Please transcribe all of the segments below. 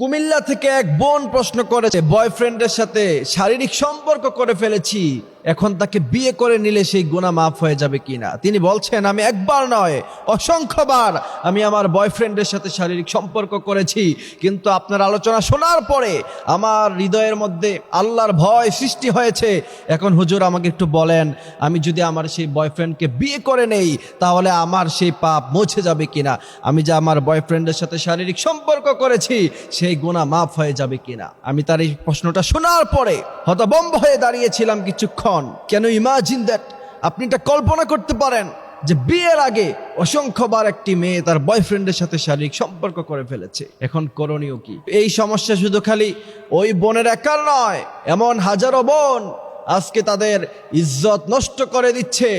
কুমিল্লা থেকে এক বোন প্রশ্ন করেছে, বয়ফ্রেন্ডের সাথে শারীরিক সম্পর্ক করে ফেলেছি, এখন তাকে বিয়ে করে নিলে সেই গুনাহ মাফ হয়ে যাবে কিনা। তিনি বলছেন, আমি একবার নয় অসংখ্যবার আমি আমার বয়ফ্রেন্ডের সাথে শারীরিক সম্পর্ক করেছি, কিন্তু আপনার আলোচনা শোনার পরে আমার হৃদয়ের মধ্যে আল্লাহর ভয় সৃষ্টি হয়েছে। এখন হুজুর আমাকে একটু বলেন, আমি যদি আমার সেই বয়ফ্রেন্ডকে বিয়ে করে নেই তাহলে আমার সেই পাপ মুছে যাবে কিনা, আমি যে আমার বয়ফ্রেন্ডের সাথে শারীরিক সম্পর্ক করেছি সেই গুনাহ মাফ হয়ে যাবে কিনা। আমি তার এই প্রশ্নটা শোনার পরে হতভম্ব হয়ে দাঁড়িয়েছিলাম কিছুক্ষণ। কেন ইমাজিন দ্যাট, আপনি এটা কল্পনা করতে পারেন যে বিয়ের আগে অসংখ্যবার একটি মেয়ে তার বয়ফ্রেন্ডের সাথে শারীরিক সম্পর্ক করে ফেলেছে, এখন করণীয় কি? এই সমস্যা শুধু খালি ওই বোনের একার নয়, এমন হাজারো বোন আজকে তাদের ইজ্জত নষ্ট করে দিচ্ছে।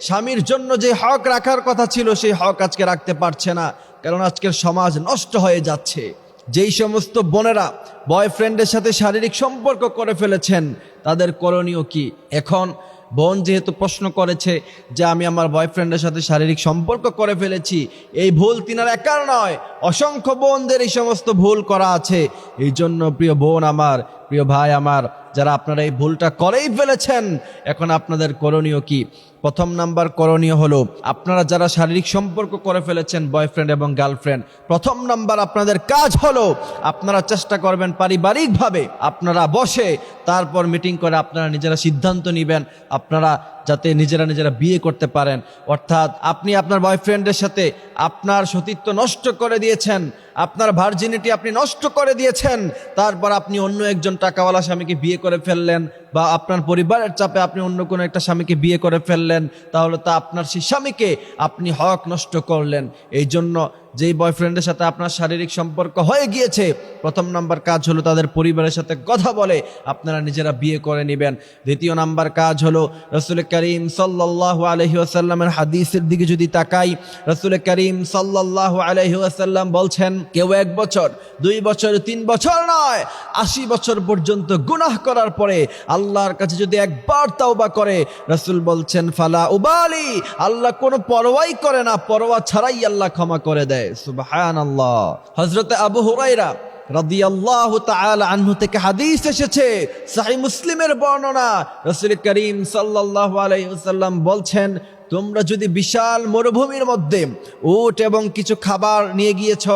স্বামীর জন্য যে হক রাখার কথা ছিল সেই হক আজকে রাখতে পারছে না, কারণ আজকের সমাজ নষ্ট হয়ে যাচ্ছে। যেই সমস্ত বোনেরা বয়ফ্রেন্ডের সাথে শারীরিক সম্পর্ক করে ফেলেছেন তাদের করণীয় কি? এখন বোন যেহেতু প্রশ্ন করেছে যে আমি আমার বয়ফ্রেন্ডের সাথে শারীরিক সম্পর্ক করে ফেলেছি, এই ভুল তিনার একার নয়, অসংখ্য বোনদের এই সমস্ত ভুল করা আছে। এই জন্য প্রিয় বোন আমার, প্রিয় ভাই আমার, যারা আপনারা এই ভুলটা করেই ফেলেছেন, এখন আপনাদের করণীয় কি? প্রথম নাম্বার করণীয় হলো, আপনারা যারা শারীরিক সম্পর্ক করে ফেলেছেন বয়ফ্রেন্ড এবং গার্লফ্রেন্ড, প্রথম নাম্বার আপনাদের কাজ হলো আপনারা চেষ্টা করবেন পারিবারিকভাবে আপনারা বসে তারপর মিটিং করে আপনারা নিজেরা সিদ্ধান্ত নেবেন আপনারা যাতে নিজেরা বিয়ে করতে পারেন। অর্থাৎ আপনি আপনার বয়ফ্রেন্ডের সাথে আপনার সতীত্ব নষ্ট করে দিয়েছেন, আপনার ভার্জিনিটি আপনি নষ্ট করে দিয়েছেন, তারপর আপনি অন্য একজন টাকাওয়ালা স্বামীকে বিয়ে করে ফেললেন, বা আপনার পরিবারের চাপে আপনি অন্য কোনো একটা স্বামীকে বিয়ে করে ফেললেন, তাহলে তা আপনার সেই স্বামীকে আপনি হক নষ্ট করলেন। এই জন্য যেই বয়ফ্রেন্ডের সাথে আপনার শারীরিক সম্পর্ক হয়ে গিয়েছে, প্রথম নাম্বার কাজ হলো তাদের পরিবারের সাথে কথা বলে আপনারা নিজেরা বিয়ে করে নেবেন। দ্বিতীয় নাম্বার কাজ হলো, রাসূল করিম সাল্লাল্লাহু আলাইহি ওয়াসাল্লামের হাদিসের দিকে যদি তাকাই, রাসূল করিম সাল্লাল্লাহু আলাইহি ওয়াসাল্লাম বলছেন, কেউ 1 বছর 2 বছর 3 বছর নয়, 80 বছর পর্যন্ত গুনাহ করার পরে আল্লাহর কাছে যদি একবার তাওবা করে, রাসূল বলছেন ফালা উবালি, আল্লাহ কোনো পরোয়াই করে না, পরোয়া ছাড়াই আল্লাহ ক্ষমা করে দেয়। সুবহানাল্লাহ। হযরত আবু হুরায়রা রাদিয়াল্লাহু তাআলা আনহু থেকে হাদিস এসেছে, সহিহ মুসলিমের বর্ণনা, রাসূল করিম সাল্লাল্লাহু আলাইহি ওয়াসাল্লাম বলছেন, তোমরা যদি বিশাল মরুভূমির মধ্যে উট এবং কিছু খাবার নিয়ে গিয়েছ,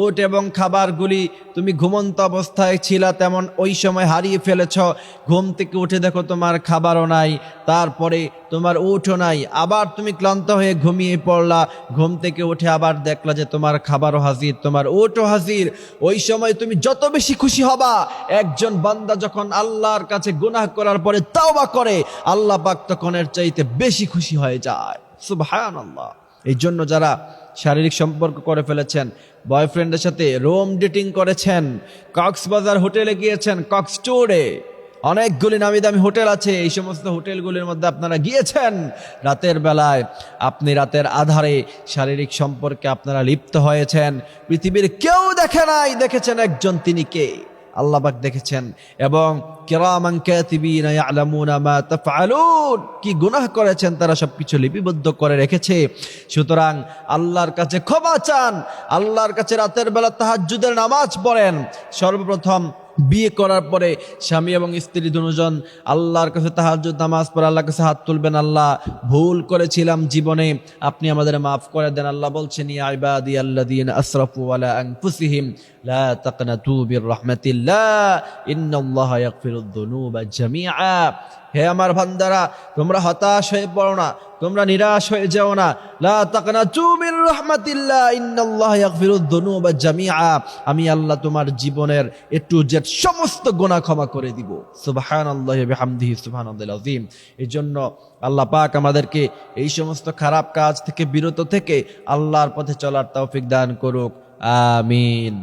উট এবং খাবারগুলি তুমি ঘুমন্ত অবস্থায় ছিলা, তেমন ওই সময় হারিয়ে ফেলেছ, ঘুম থেকে উঠে দেখো তোমার খাবারও নাই, তারপরে তোমার উটও নাই, আবার তুমি ক্লান্ত হয়ে ঘুমিয়ে পড়লা, ঘুম থেকে উঠে আবার দেখলা যে তোমার খাবারও হাজির, তোমার উটও হাজির, ওই সময় তুমি যত বেশি খুশি হবা। একজন বান্দা যখন আল্লাহর কাছে গুনাহ করার পরে তাওবা করে, আল্লাহ পাক তখন এর চাইতে বেশি খুশি হয়ে যায়। সুবহানাল্লাহ। এই জন্য যারা শারীরিক সম্পর্ক করে ফেলেছেন, বয়ফ্রেন্ডের সাথে রুম ডেটিং করেছেন, কক্সবাজার হোটেলে গিয়েছেন, কক্সটোরে অনেকগুলি নামি দামি হোটেল আছে, এই সমস্ত হোটেলগুলির মধ্যে আপনারা গিয়েছেন, রাতের বেলায় আপনি রাতের আধারে শারীরিক সম্পর্কে আপনারা লিপ্ত হয়েছেন, পৃথিবীর কেউ দেখে নাই, দেখেছেন একজন, তিনি কে? আল্লাহ পাক দেখেছেন। এবং কিরামান কাতিবিনা ইয়ালামুনা মা তাফআলুন, কি গুনাহ করেছেন তারা সবকিছু লিপিবদ্ধ করে রেখেছে। সুতরাং আল্লাহর কাছে ক্ষমা চান, আল্লাহর কাছে রাতের বেলা তাহাজ্জুদের নামাজ পড়েন। সর্বপ্রথম বিয়ে করার পরে স্বামী এবং স্ত্রী দুজন আল্লাহর কাছে তাহাজ্জুদ নামাজ পড়ে আল্লাহর কাছে হাত তুলবেন, আল্লাহ ভুল করেছিলাম জীবনে, আপনি আমাদের মাফ করে দেন। আল্লাহ বলছেন, ইয়া ইবাদিয়াল্লাযীনা আসরাফু আলা আনফুসিহিম লা তাকনাতু মির রাহমাতিল্লাহ ইন্নাল্লাহা ইয়াগফিরুয যুনুবা জামিআ। হে আমার বান্দারা, তোমরা হতাশ হয়ে পড়ো না, তোমরা নিরাশ হয়ে যাও না। লা তাকনাতু মির রাহমাতিল্লাহ ইন্নাল্লাহা ইয়াগফিরুয যুনুবা জামিআ, আমি আল্লাহ তোমার জীবনের এ টু জেড সমস্ত গুনাহ ক্ষমা করে দিব। সুবহানাল্লাহি ওয়া বিহামদিহি সুবহানাল্লাহিল আযীম। এই জন্য আল্লাহ পাক আমাদেরকে এই সমস্ত খারাপ কাজ থেকে বিরত থেকে আল্লাহর পথে চলার তৌফিক দান করুক। আমিন।